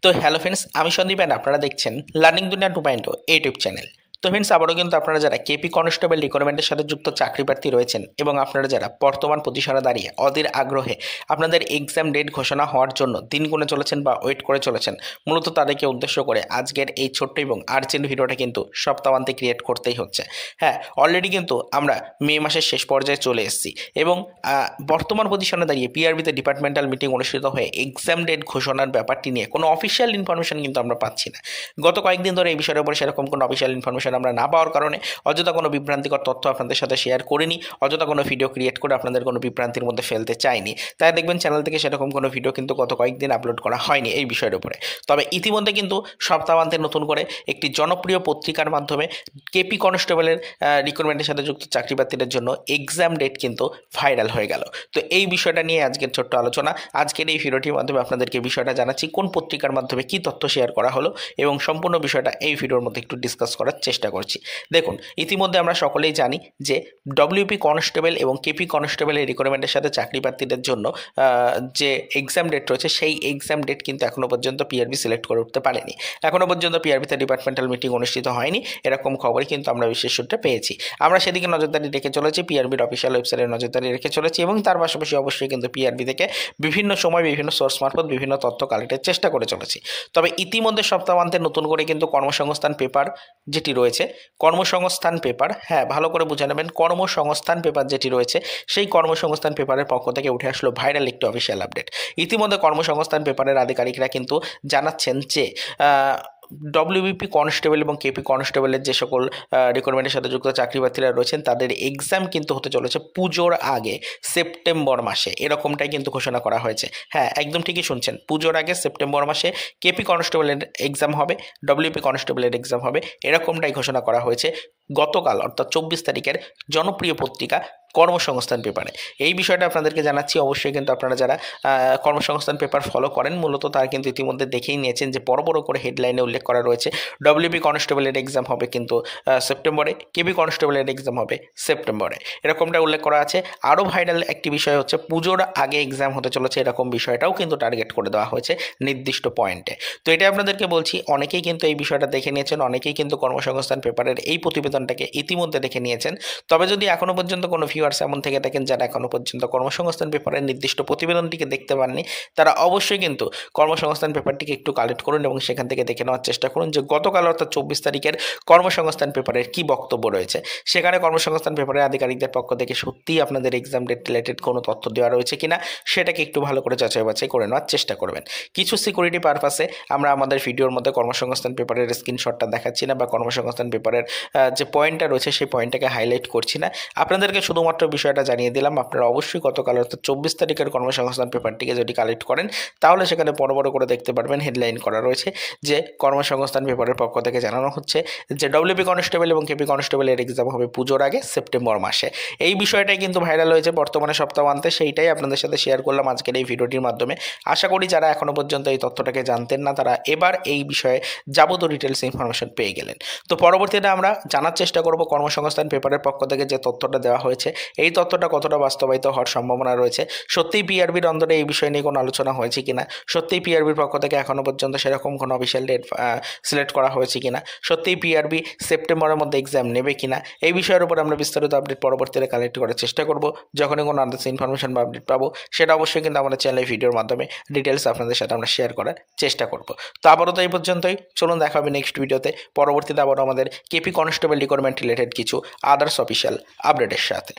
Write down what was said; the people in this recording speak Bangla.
তো হ্যালো ফ্রেন্ডস, আমি সন্দীপ অ্যান্ড আপনারা দেখছেন লার্নিং দুনিয়া 2.0 ইউটিউব চ্যানেল। তো ফ্রেন্ডস, আবারও কিন্তু আপনারা যারা কেপি কনস্টেবল রিক্রুটমেন্টের সাথে যুক্ত চাকরি প্রার্থী রয়েছেন এবং আপনারা যারা বর্তমান পজিশনে দাঁড়িয়ে অধীর আগ্রহে আপনাদের এক্সাম ডেট ঘোষণা হওয়ার জন্য দিন গুনে চলেছেন বা ওয়েট করে চলেছেন, মূলত তাদেরকে উদ্দেশ্য করে আজকের এই ছোট্ট এবং আর্জেন্ট ভিডিওটা কিন্তু সপ্তাহান্তে ক্রিয়েট করতেই হচ্ছে। হ্যাঁ, অলরেডি কিন্তু আমরা মে মাসের শেষ পর্যায়ে চলে এসেছি এবং বর্তমান পজিশনে দাঁড়িয়ে পিআরবিতে ডিপার্টমেন্টাল মিটিং অনুষ্ঠিত হয়ে এক্সাম ডেট ঘোষণার ব্যাপারটি নিয়ে কোনো অফিসিয়াল ইনফরমেশন কিন্তু আমরা পাচ্ছি না। গত কয়েকদিন ধরে এই বিষয়ের উপরে সেরকম কোনো অফিসিয়াল ইনফরমেশন আমরা না পাওয়ার কারণে অযথা কোনো বিভ্রান্তিকর তথ্য আপনাদের সাথে শেয়ার করিনি, অযথা কোনো ভিডিও ক্রিয়েট করে আপনাদের কোনো বিভ্রান্তির মধ্যে ফেলতে চাইনি। তাই দেখবেন চ্যানেল থেকে সেরকম কোনো ভিডিও কিন্তু গত কয়েকদিন আপলোড করা হয়নি এই বিষয়ের উপরে। তবে ইতিমধ্যে কিন্তু সপ্তাহান্তে নতুন করে একটি জনপ্রিয় পত্রিকার মাধ্যমে কেপি কনস্টেবলের রিক্রুটমেন্টের সাথে যুক্ত চাকরি প্রার্থীদের জন্য এক্সাম ডেট কিন্তু ভাইরাল হয়ে গেল। তো এই বিষয়টা নিয়ে আজকের ছোট্ট আলোচনা। আজকের এই ভিডিওটির মাধ্যমে আপনাদেরকে বিষয়টা জানাচ্ছি কোন পত্রিকার মাধ্যমে কী তথ্য শেয়ার করা হলো এবং সম্পূর্ণ বিষয়টা এই ভিডিওর মধ্যে একটু ডিসকাস করার চেষ্টা করছি। দেখুন, ইতিমধ্যে আমরা সকলেই জানি যে ডব্লিউপি কনস্টেবল এবং কেপি কনস্টেবলের রিক্রুটমেন্টের সাথে চাকরি প্রার্থীদের জন্য যে এক্সাম ডেট রয়েছে সেই এক্সাম ডেট কিন্তু এখনও পর্যন্ত পিআরবি সিলেক্ট করে উঠতে পারেনি। এখনও পর্যন্ত পিআরবিতে ডিপার্টমেন্টাল মিটিং অনুষ্ঠিত হয়নি, এরকম খবরই কিন্তু আমরা বিশেষ সূত্রে পেয়েছি। আমরা সেদিকে নজরদারি রেখে চলেছি, পিআরবির অফিসিয়াল ওয়েবসাইটে নজরদারি রেখে চলেছি এবং তার পাশাপাশি অবশ্যই কিন্তু পিআরবি থেকে বিভিন্ন সময় বিভিন্ন সোর্স মারফত বিভিন্ন তথ্য কালেক্টের চেষ্টা করে চলেছি। তবে ইতিমধ্যে সপ্তাহান্তে নতুন করে কিন্তু কর্মসংস্থান পেপার যেটি রয়েছে, কর্মসংস্থান পেপার, হ্যাঁ ভালো করে বুঝে নেবেন, কর্মসংস্থান পেপার যেটি রয়েছে সেই কর্মসংস্থান পেপারের পক্ষ থেকে উঠে আসলো ভাইরাল একটি অফিসিয়াল আপডেট। ইতিমধ্যে কর্মসংস্থান পেপারের আধিকারিকরা কিন্তু জানাচ্ছেন যে ডব্লিউবিপি কনস্টেবল এবং কেপি কনস্টেবলের যে সকল রিক্রুটমেন্টের সাথে যুক্ত চাকরি প্রার্থীরা রয়েছেন তাদের এক্সাম কিন্তু হতে চলেছে পুজোর আগে সেপ্টেম্বর মাসে, এরকমটাই কিন্তু ঘোষণা করা হয়েছে। হ্যাঁ, একদম ঠিকই শুনছেন, পুজোর আগে সেপ্টেম্বর মাসে কেপি কনস্টেবলের এক্সাম হবে, ডব্লিউপি কনস্টেবলের এক্সাম হবে, এরকমটাই ঘোষণা করা হয়েছে গতকাল অর্থাৎ 24 তারিখের জনপ্রিয় পত্রিকা কর্মসংস্থান পেপারে। এই বিষয়টা আপনাদেরকে জানাচ্ছি। অবশ্যই কিন্তু আপনারা যারা কর্মসংস্থান পেপার ফলো করেন মূলত তারা কিন্তু ইতিমধ্যে দেখেই নিয়েছেন যে বড় বড় করে হেডলাইনে উল্লেখ করা রয়েছে ডব্লিউপি কনস্টেবলের এক্সাম হবে কিন্তু সেপ্টেম্বরে, কেবি কনস্টেবলের এক্সাম হবে সেপ্টেম্বরে, এরকমটা উল্লেখ করা আছে। আরও ভাইরাল একটি বিষয় হচ্ছে পুজোর আগে এক্সাম হতে চলেছে, এরকম বিষয়টাও কিন্তু টার্গেট করে দেওয়া হয়েছে নির্দিষ্ট পয়েন্টে। তো এটা আপনাদেরকে বলছি, অনেকেই কিন্তু এই বিষয়টা দেখে নিয়েছেন, অনেকেই কিন্তু কর্মসংস্থান পেপারের এই প্রতিবেদনটাকে ইতিমধ্যে দেখে নিয়েছেন। তবে যদি এখনও পর্যন্ত কোনো ভিউয়ার্স এমন থেকে থাকেন যারা এখনও পর্যন্ত কর্মসংস্থান পেপারের নির্দিষ্ট প্রতিবেদনটিকে দেখতে পাননি, তারা অবশ্যই কিন্তু কর্মসংস্থান পেপারটিকে একটু কালেক্ট করুন এবং সেখান থেকে দেখে নেওয়ার চেষ্টা করুন যে গতকাল অর্থাৎ 24 তারিখের কর্মসংস্থান পেপারের কী বক্তব্য রয়েছে। সেখানে কর্মসংস্থান পেপারের আধিকারিকদের পক্ষ থেকে সত্যিই আপনাদের এক্সাম ডেট রিলেটেড কোনো তথ্য দেওয়া রয়েছে কিনা সেটাকে একটু ভালো করে যাচাই বাছাই করে নেওয়ার চেষ্টা করবেন। কিছু সিকিউরিটি পারপাসে আমরা আমাদের ভিডিওর মধ্যে কর্মসংস্থান পেপারের স্ক্রিনশটটা দেখাচ্ছি না বা কর্মসংস্থান পেপারের যে পয়েন্টটা রয়েছে সেই পয়েন্টটাকে হাইলাইট করছি না। আপনাদেরকে শুধুমাত্র বিষয়টা জানিয়ে দিলাম, আপনারা অবশ্যই গতকাল অর্থাৎ 24 তারিখের কর্মসংস্থান পেপারটিকে যদি কালেক্ট করেন তাহলে সেখানে বড় বড় করে দেখতে পারবেন হেডলাইন করা রয়েছে যে কর্মসংস্থান পেপারের পক্ষ থেকে জানানো হচ্ছে যে ডব্লিউপি কনস্টেবল এবং কেপি কনস্টেবলের এক্সাম হবে পুজোর আগে সেপ্টেম্বর মাসে। এই বিষয়টাই কিন্তু ভাইরাল হয়েছে বর্তমানে সপ্তাহান্তে, সেইটাই আপনাদের সাথে শেয়ার করলাম আজকের এই ভিডিওটির মাধ্যমে। আশা করি যারা এখনও পর্যন্ত এই তথ্যটাকে জানতেন না তারা এবার এই বিষয়ে যাবতীয় ডিটেলস ইনফরমেশন পেয়ে গেলেন। তো পরবর্তীতে আমরা জানার চেষ্টা করব কর্মসংস্থান পেপারের পক্ষ থেকে যে তথ্যটা দেওয়া হয়েছে এই তথ্যটা কতটা বাস্তবায়িত হওয়ার সম্ভাবনা রয়েছে, সত্যিই পিআরবির অন্তরে এই বিষয় নিয়ে কোনো আলোচনা হয়েছে কিনা, সত্যিই পিআরবির পক্ষ থেকে এখনও পর্যন্ত সেরকম কোনো অফিসিয়াল ডেট সিলেক্ট করা হয়েছে কিনা, সত্যিই পিআরবি সেপ্টেম্বরের মধ্যে এক্সাম নেবে কিনা, এই বিষয়ের উপর আমরা বিস্তারিত আপডেট পরবর্তীতে কালেক্ট করার চেষ্টা করব। যখনই কোনো আদার্স ইনফরমেশন বা আপডেট পাবো সেটা অবশ্যই কিন্তু আমাদের চ্যানেলের ভিডিওর মাধ্যমে ডিটেলস আপনাদের সাথে আমরা শেয়ার করার চেষ্টা করব। তো আবারও তো এই পর্যন্তই, চলুন দেখা হবে নেক্সট ভিডিওতে। পরবর্তীতে আবারও আমাদের কেপি কনস্টেবল রিক্রুটমেন্ট রিলেটেড কিছু আদার্স অফিসিয়াল আপডেটের সাথে।